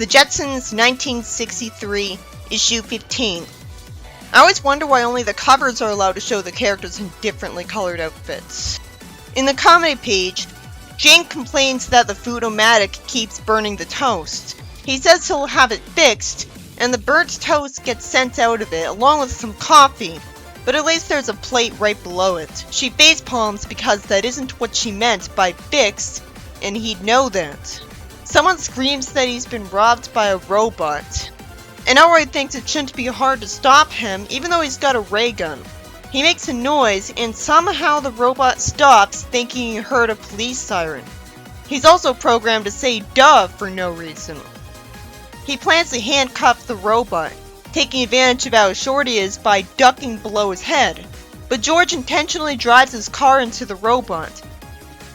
The Jetsons 1963, issue 15. I always wonder why only the covers are allowed to show the characters in differently colored outfits. In the comedy page, Jane complains that the Food-O-Matic keeps burning the toast. He says he'll have it fixed, and the burnt toast gets sent out of it along with some coffee, but at least there's a plate right below it. She facepalms because that isn't what she meant by fixed, and he'd know that. Someone screams that he's been robbed by a robot, and Elroy thinks it shouldn't be hard to stop him even though he's got a ray gun. He makes a noise, and somehow the robot stops thinking he heard a police siren. He's also programmed to say duh for no reason. He plans to handcuff the robot, taking advantage of how short he is by ducking below his head. But George intentionally drives his car into the robot.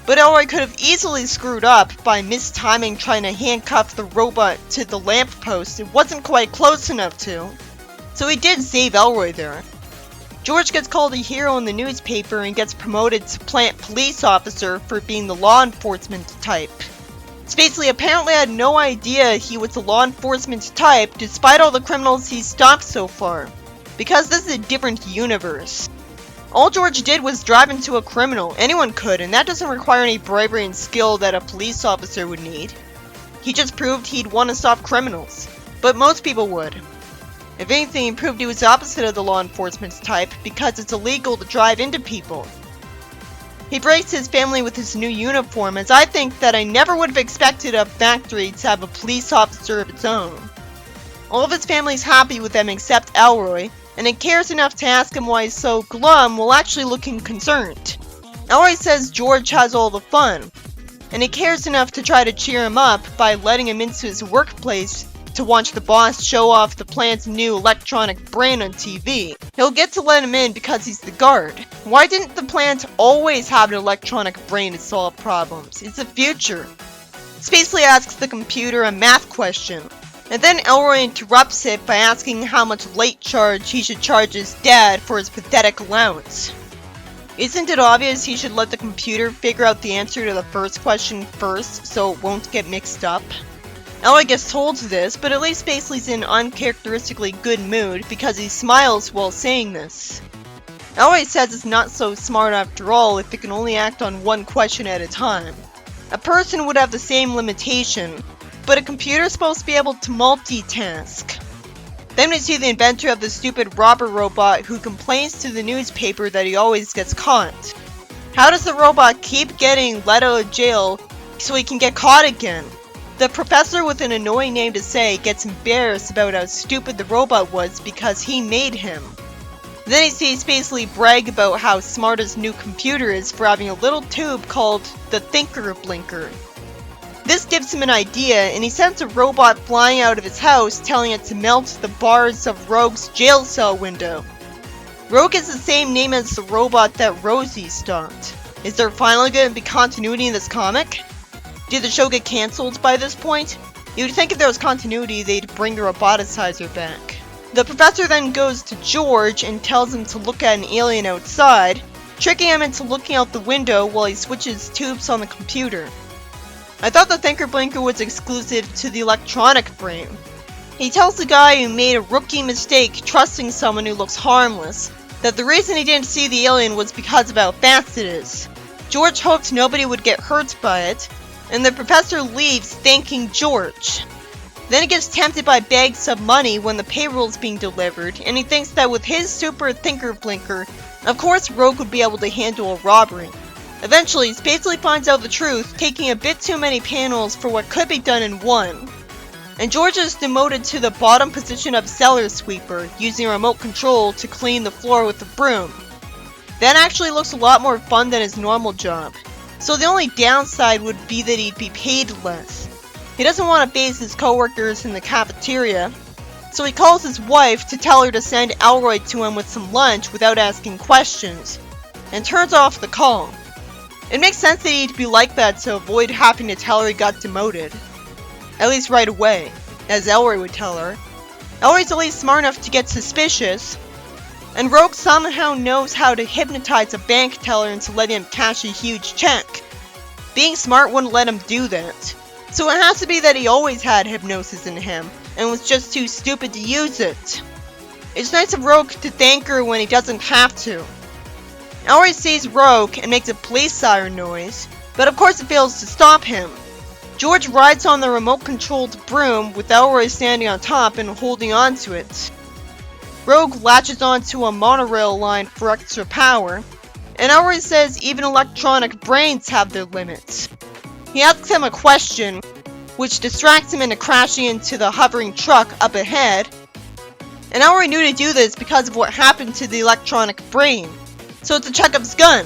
But Elroy could have easily screwed up by mistiming trying to handcuff the robot to the lamppost. It wasn't quite close enough to. So he did save Elroy there. George gets called a hero in the newspaper and gets promoted to plant police officer for being the law enforcement type. Spacely apparently had no idea he was the law enforcement type despite all the criminals he's stopped so far, because this is a different universe. All George did was drive into a criminal. Anyone could, and that doesn't require any bravery and skill that a police officer would need. He just proved he'd want to stop criminals, but most people would. If anything, he proved he was the opposite of the law enforcement type because it's illegal to drive into people. He breaks his family with his new uniform, as I think that I never would have expected a factory to have a police officer of its own. All of his family's happy with him except Elroy, and it cares enough to ask him why he's so glum while actually looking concerned. Elroy says George has all the fun, and he cares enough to try to cheer him up by letting him into his workplace to watch the boss show off the plant's new electronic brain on TV. He'll get to let him in because he's the guard. Why didn't the plant always have an electronic brain to solve problems? It's the future. Spacely asks the computer a math question, and then Elroy interrupts it by asking how much late charge he should charge his dad for his pathetic allowance. Isn't it obvious he should let the computer figure out the answer to the first question first so it won't get mixed up? Elroy gets told this, but at least Spacely's in uncharacteristically good mood because he smiles while saying this. Elroy says it's not so smart after all if it can only act on one question at a time. A person would have the same limitation, but a computer's supposed to be able to multitask. Then we see the inventor of the stupid robber robot who complains to the newspaper that he always gets caught. How does the robot keep getting let out of jail so he can get caught again? The professor with an annoying name to say gets embarrassed about how stupid the robot was because he made him. Then he sees Spacely brag about how smart his new computer is for having a little tube called the Thinker Blinker. This gives him an idea, and he sends a robot flying out of his house telling it to melt the bars of Rogue's jail cell window. Rogue is the same name as the robot that Rosie stopped. Is there finally going to be continuity in this comic? Did the show get cancelled by this point? You'd think if there was continuity they'd bring the roboticizer back. The professor then goes to George and tells him to look at an alien outside, tricking him into looking out the window while he switches tubes on the computer. I thought the Thinker Blinker was exclusive to the electronic brain. He tells the guy who made a rookie mistake trusting someone who looks harmless that the reason he didn't see the alien was because of how fast it is. George hoped nobody would get hurt by it, and the professor leaves thanking George. Then he gets tempted by bags of money when the payroll's being delivered, and he thinks that with his super Thinker Blinker, of course Rogue would be able to handle a robbery. Eventually, Spacely finds out the truth, taking a bit too many panels for what could be done in one. And George is demoted to the bottom position of cellar sweeper, using a remote control to clean the floor with a broom. That actually looks a lot more fun than his normal job. So the only downside would be that he'd be paid less. He doesn't want to face his coworkers in the cafeteria, so he calls his wife to tell her to send Elroy to him with some lunch without asking questions, and turns off the call. It makes sense that he'd be like that to avoid having to tell her he got demoted. At least right away, as Elroy would tell her. Elroy's at least smart enough to get suspicious, and Rogue somehow knows how to hypnotize a bank teller into letting him cash a huge check. Being smart wouldn't let him do that. So it has to be that he always had hypnosis in him, and was just too stupid to use it. It's nice of Rogue to thank her when he doesn't have to. Elroy sees Rogue and makes a police siren noise, but of course it fails to stop him. George rides on the remote-controlled broom with Elroy standing on top and holding onto it. Rogue latches onto a monorail line for extra power, and Elroy says even electronic brains have their limits. He asks him a question, which distracts him into crashing into the hovering truck up ahead, and Elroy knew to do this because of what happened to the electronic brain, so it's a Chekhov's gun.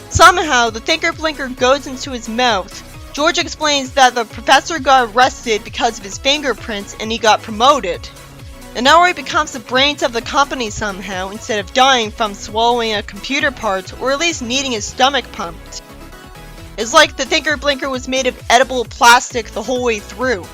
Somehow, the Thinker Blinker goes into his mouth. George explains that the professor got arrested because of his fingerprints and he got promoted. And Elroy becomes the brains of the company somehow instead of dying from swallowing a computer part or at least needing his stomach pumped. It's like the Thinker Blinker was made of edible plastic the whole way through.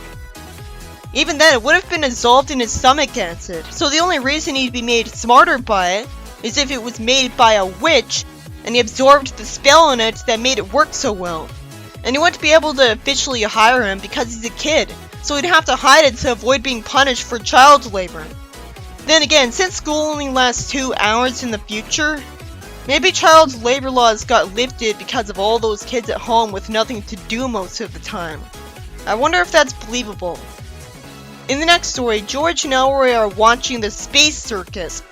Even then, it would have been dissolved in his stomach acid, so the only reason he'd be made smarter by it is if it was made by a witch and he absorbed the spell in it that made it work so well. And he wouldn't be able to officially hire him because he's a kid, so he'd have to hide it to avoid being punished for child labor. Then again, since school only lasts 2 hours in the future, maybe child labor laws got lifted because of all those kids at home with nothing to do most of the time. I wonder if that's believable. In the next story, George and Elroy are watching the space circus.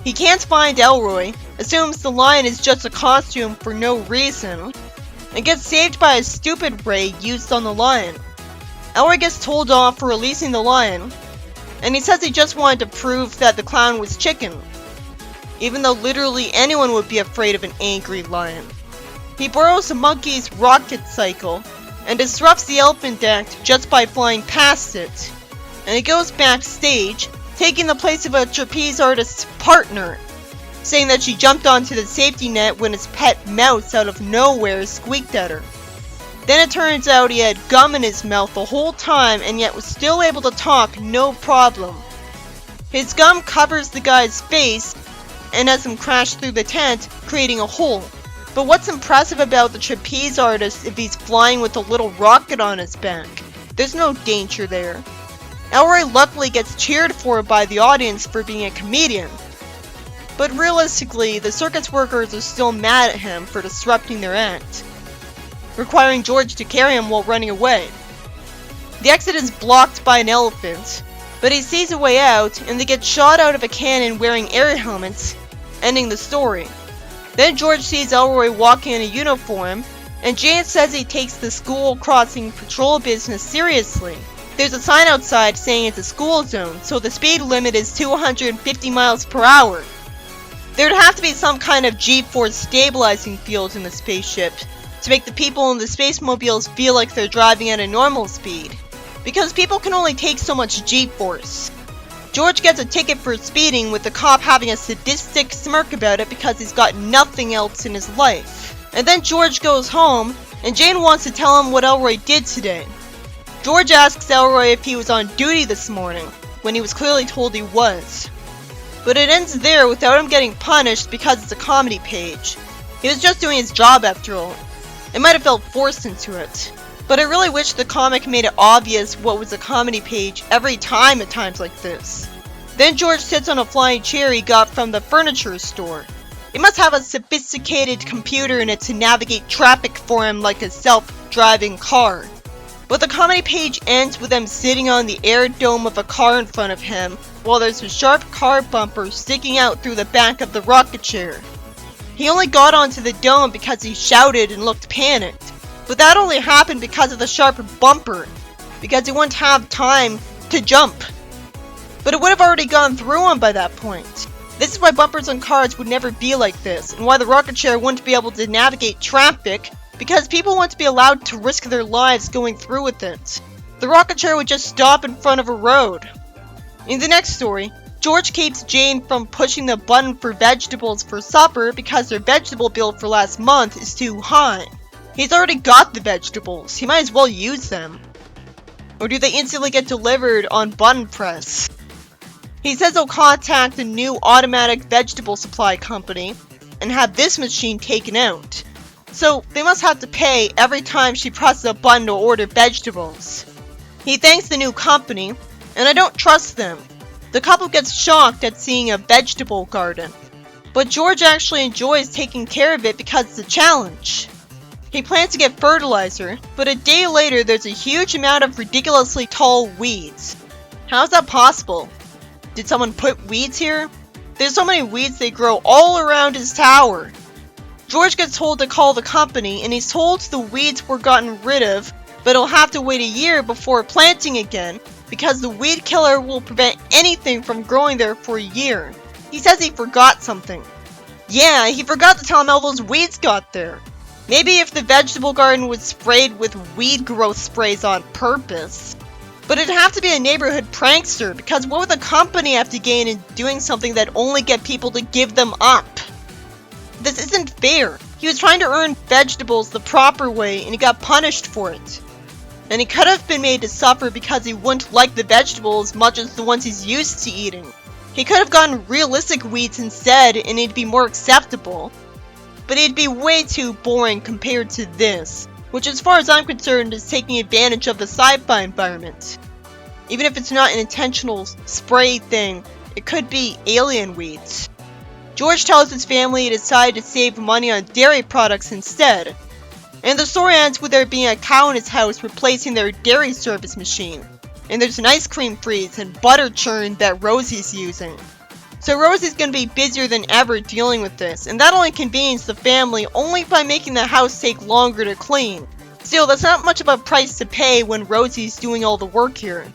He can't find Elroy, assumes the lion is just a costume for no reason, and gets saved by a stupid ray used on the lion. Elroy gets told off for releasing the lion, and he says he just wanted to prove that the clown was chicken, even though literally anyone would be afraid of an angry lion. He borrows a monkey's rocket cycle, and disrupts the elephant act just by flying past it, and he goes backstage, taking the place of a trapeze artist's partner, saying that she jumped onto the safety net when his pet mouse out of nowhere squeaked at her. Then it turns out he had gum in his mouth the whole time and yet was still able to talk no problem. His gum covers the guy's face and has him crash through the tent, creating a hole. But what's impressive about the trapeze artist if he's flying with a little rocket on his back? There's no danger there. Elroy luckily gets cheered for by the audience for being a comedian. But realistically, the circus workers are still mad at him for disrupting their act, requiring George to carry him while running away. The exit is blocked by an elephant, but he sees a way out and they get shot out of a cannon wearing air helmets, ending the story. Then George sees Elroy walking in a uniform, and Jane says he takes the school crossing patrol business seriously. There's a sign outside saying it's a school zone, so the speed limit is 250 miles per hour. There'd have to be some kind of G-force stabilizing field in the spaceship to make the people in the spacemobiles feel like they're driving at a normal speed, because people can only take so much G-force. George gets a ticket for speeding, with the cop having a sadistic smirk about it because he's got nothing else in his life. And then George goes home, and Jane wants to tell him what Elroy did today. George asks Elroy if he was on duty this morning, when he was clearly told he was. But it ends there without him getting punished because it's a comedy page. He was just doing his job after all. It might have felt forced into it. But I really wish the comic made it obvious what was a comedy page every time at times like this. Then George sits on a flying chair he got from the furniture store. It must have a sophisticated computer in it to navigate traffic for him like a self-driving car. But the comedy page ends with him sitting on the air dome of a car in front of him, while there's a sharp car bumper sticking out through the back of the rocket chair. He only got onto the dome because he shouted and looked panicked. But that only happened because of the sharp bumper, because he wouldn't have time to jump. But it would have already gone through him by that point. This is why bumpers on cars would never be like this, and why the rocket chair wouldn't be able to navigate traffic, because people want to be allowed to risk their lives going through with it. The rocket chair would just stop in front of a road. In the next story, George keeps Jane from pushing the button for vegetables for supper because their vegetable bill for last month is too high. He's already got the vegetables, he might as well use them. Or do they instantly get delivered on button press? He says he'll contact a new automatic vegetable supply company and have this machine taken out. So they must have to pay every time she presses a button to order vegetables. He thanks the new company, and I don't trust them. The couple gets shocked at seeing a vegetable garden, but George actually enjoys taking care of it because it's a challenge. He plans to get fertilizer, but a day later there's a huge amount of ridiculously tall weeds. How is that possible? Did someone put weeds here? There's so many weeds they grow all around his tower. George gets told to call the company, and he's told the weeds were gotten rid of, but he'll have to wait a year before planting again, because the weed killer will prevent anything from growing there for a year. He says he forgot something. Yeah, he forgot to tell him how those weeds got there. Maybe if the vegetable garden was sprayed with weed growth sprays on purpose. But it'd have to be a neighborhood prankster, because what would the company have to gain in doing something that only get people to give them up? This isn't fair. He was trying to earn vegetables the proper way, and he got punished for it. And he could have been made to suffer because he wouldn't like the vegetables as much as the ones he's used to eating. He could have gotten realistic weeds instead, and it'd be more acceptable. But it'd be way too boring compared to this, which as far as I'm concerned is taking advantage of the sci-fi environment. Even if it's not an intentional spray thing, it could be alien weeds. George tells his family he decided to save money on dairy products instead. And the story ends with there being a cow in his house replacing their dairy service machine. And there's an ice cream freeze and butter churn that Rosie's using. So Rosie's gonna be busier than ever dealing with this, and that'll inconvenience the family only by making the house take longer to clean. Still, that's not much of a price to pay when Rosie's doing all the work here.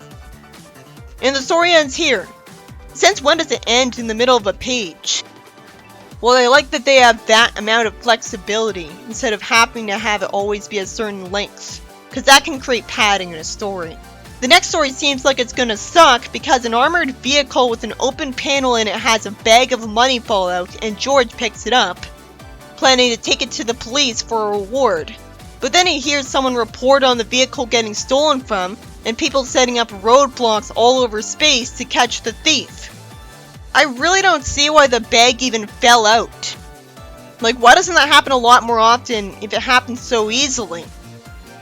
And the story ends here. Since when does it end in the middle of a page? Well, I like that they have that amount of flexibility instead of having to have it always be a certain length, because that can create padding in a story. The next story seems like it's gonna suck because an armored vehicle with an open panel in it has a bag of money fall out, and George picks it up, planning to take it to the police for a reward. But then he hears someone report on the vehicle getting stolen from, and people setting up roadblocks all over space to catch the thief. I really don't see why the bag even fell out. Like, why doesn't that happen a lot more often if it happens so easily?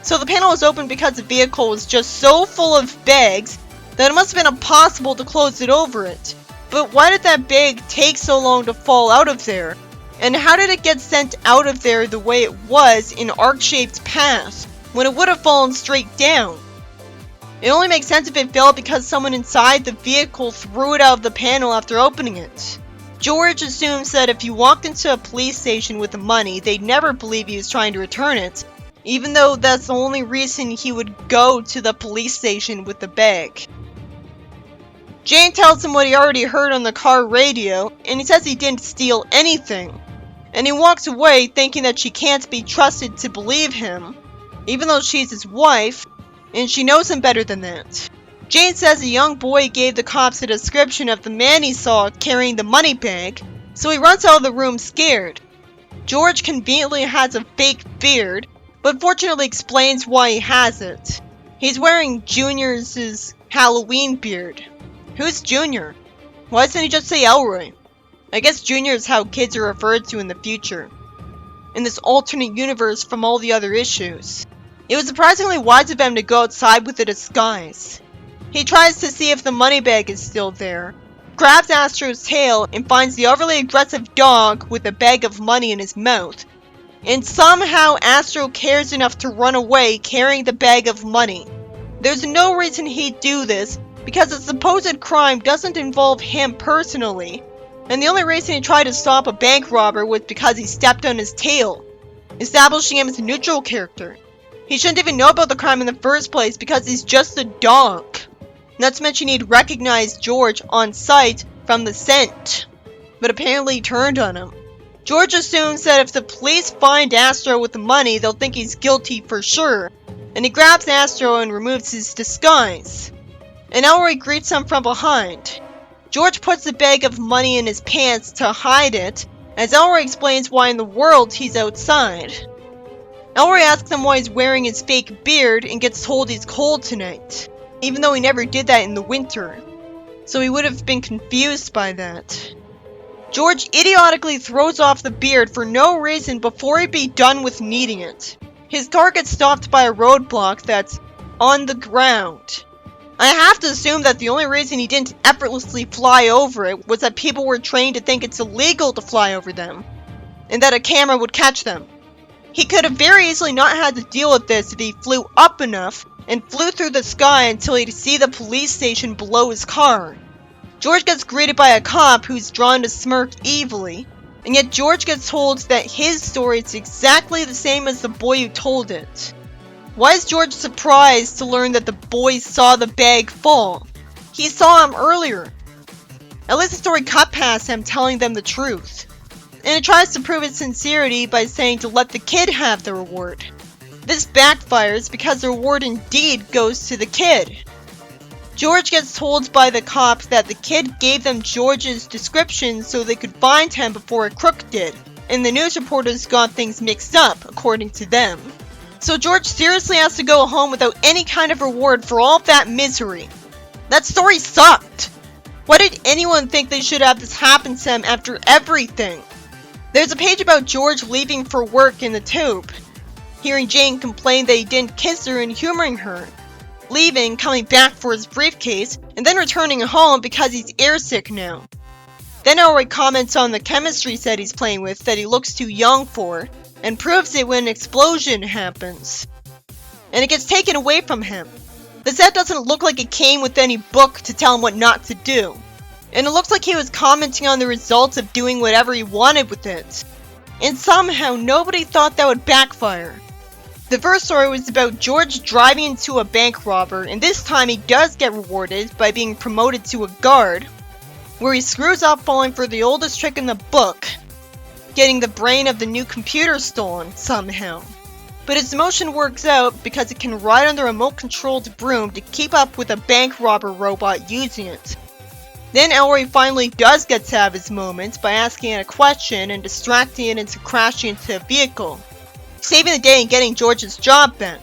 So the panel was open because the vehicle was just so full of bags that it must have been impossible to close it over it. But why did that bag take so long to fall out of there? And how did it get sent out of there the way it was in arc-shaped path, when it would have fallen straight down? It only makes sense if it fell because someone inside the vehicle threw it out of the panel after opening it. George assumes that if you walked into a police station with the money, they'd never believe he was trying to return it, even though that's the only reason he would go to the police station with the bag. Jane tells him what he already heard on the car radio, and he says he didn't steal anything. And he walks away thinking that she can't be trusted to believe him, even though she's his wife, and she knows him better than that. Jane says a young boy gave the cops a description of the man he saw carrying the money bag, so he runs out of the room scared. George conveniently has a fake beard, but fortunately explains why he has it. He's wearing Junior's Halloween beard. Who's Junior? Why doesn't he just say Elroy? I guess Junior is how kids are referred to in the future, in this alternate universe from all the other issues. It was surprisingly wise of him to go outside with a disguise. He tries to see if the money bag is still there, grabs Astro's tail, and finds the overly aggressive dog with a bag of money in his mouth. And somehow Astro cares enough to run away carrying the bag of money. There's no reason he'd do this, because the supposed crime doesn't involve him personally, and the only reason he tried to stop a bank robber was because he stepped on his tail, establishing him as a neutral character. He shouldn't even know about the crime in the first place because he's just a dog. Not to mention he'd recognize George on sight from the scent, but apparently he turned on him. George assumes that if the police find Astro with the money, they'll think he's guilty for sure, and he grabs Astro and removes his disguise. And Elroy greets him from behind. George puts the bag of money in his pants to hide it, as Elroy explains why in the world he's outside. Elroy asks him why he's wearing his fake beard and gets told he's cold tonight, even though he never did that in the winter, so he would have been confused by that. George idiotically throws off the beard for no reason before he'd be done with needing it. His car gets stopped by a roadblock that's on the ground. I have to assume that the only reason he didn't effortlessly fly over it was that people were trained to think it's illegal to fly over them, and that a camera would catch them. He could have very easily not had to deal with this if he flew up enough and flew through the sky until he'd see the police station below his car. George gets greeted by a cop who's drawn to smirk evilly, and yet George gets told that his story is exactly the same as the boy who told it. Why is George surprised to learn that the boy saw the bag fall? He saw him earlier. At least the story cut past him telling them the truth. And it tries to prove its sincerity by saying to let the kid have the reward. This backfires because the reward indeed goes to the kid. George gets told by the cops that the kid gave them George's description so they could find him before a crook did, and the news reporters got things mixed up, according to them. So George seriously has to go home without any kind of reward for all of that misery. That story sucked! Why did anyone think they should have this happen to him after everything? There's a page about George leaving for work in the tube, hearing Jane complain that he didn't kiss her and humoring her, leaving, coming back for his briefcase, and then returning home because he's airsick now. Then Elroy comments on the chemistry set he's playing with that he looks too young for, and proves it when an explosion happens. And it gets taken away from him. The set doesn't look like it came with any book to tell him what not to do. And it looks like he was commenting on the results of doing whatever he wanted with it. And somehow nobody thought that would backfire. The first story was about George driving into a bank robber, and this time he does get rewarded by being promoted to a guard, where he screws up falling for the oldest trick in the book, getting the brain of the new computer stolen somehow. But his motion works out because it can ride on the remote-controlled broom to keep up with a bank robber robot using it. Then Elroy finally does get to have his moment by asking it a question and distracting it into crashing into a vehicle, saving the day and getting George's job back.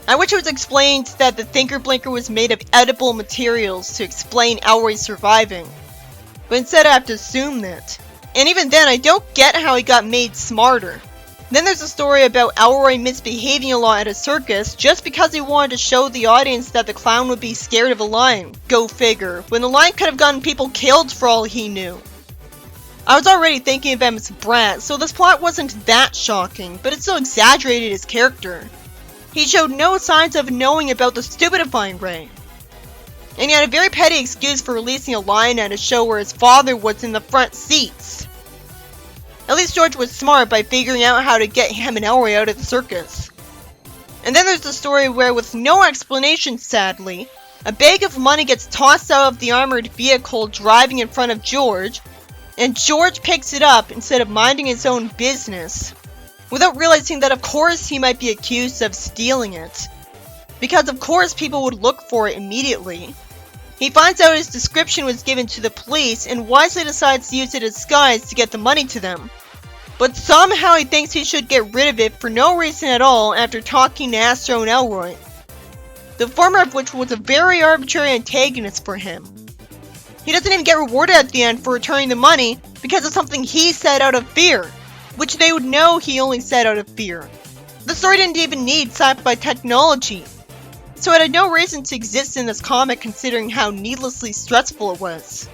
I wish it was explained that the Thinker Blinker was made of edible materials to explain Elroy surviving, but instead I have to assume that. And even then, I don't get how he got made smarter. Then there's a story about Elroy misbehaving a lot at a circus just because he wanted to show the audience that the clown would be scared of a lion. Go figure, when the lion could have gotten people killed for all he knew. I was already thinking of him as a brat, so this plot wasn't that shocking, but it still exaggerated his character. He showed no signs of knowing about the stupidifying ray. And he had a very petty excuse for releasing a lion at a show where his father was in the front seats. At least George was smart by figuring out how to get him and Elroy out of the circus. And then there's the story where, with no explanation sadly, a bag of money gets tossed out of the armored vehicle driving in front of George, and George picks it up instead of minding his own business, without realizing that of course he might be accused of stealing it, because of course people would look for it immediately. He finds out his description was given to the police and wisely decides to use a disguise to get the money to them. But somehow he thinks he should get rid of it for no reason at all after talking to Astro and Elroy, the former of which was a very arbitrary antagonist for him. He doesn't even get rewarded at the end for returning the money because of something he said out of fear, which they would know he only said out of fear. The story didn't even need sci-fi technology, so it had no reason to exist in this comic considering how needlessly stressful it was.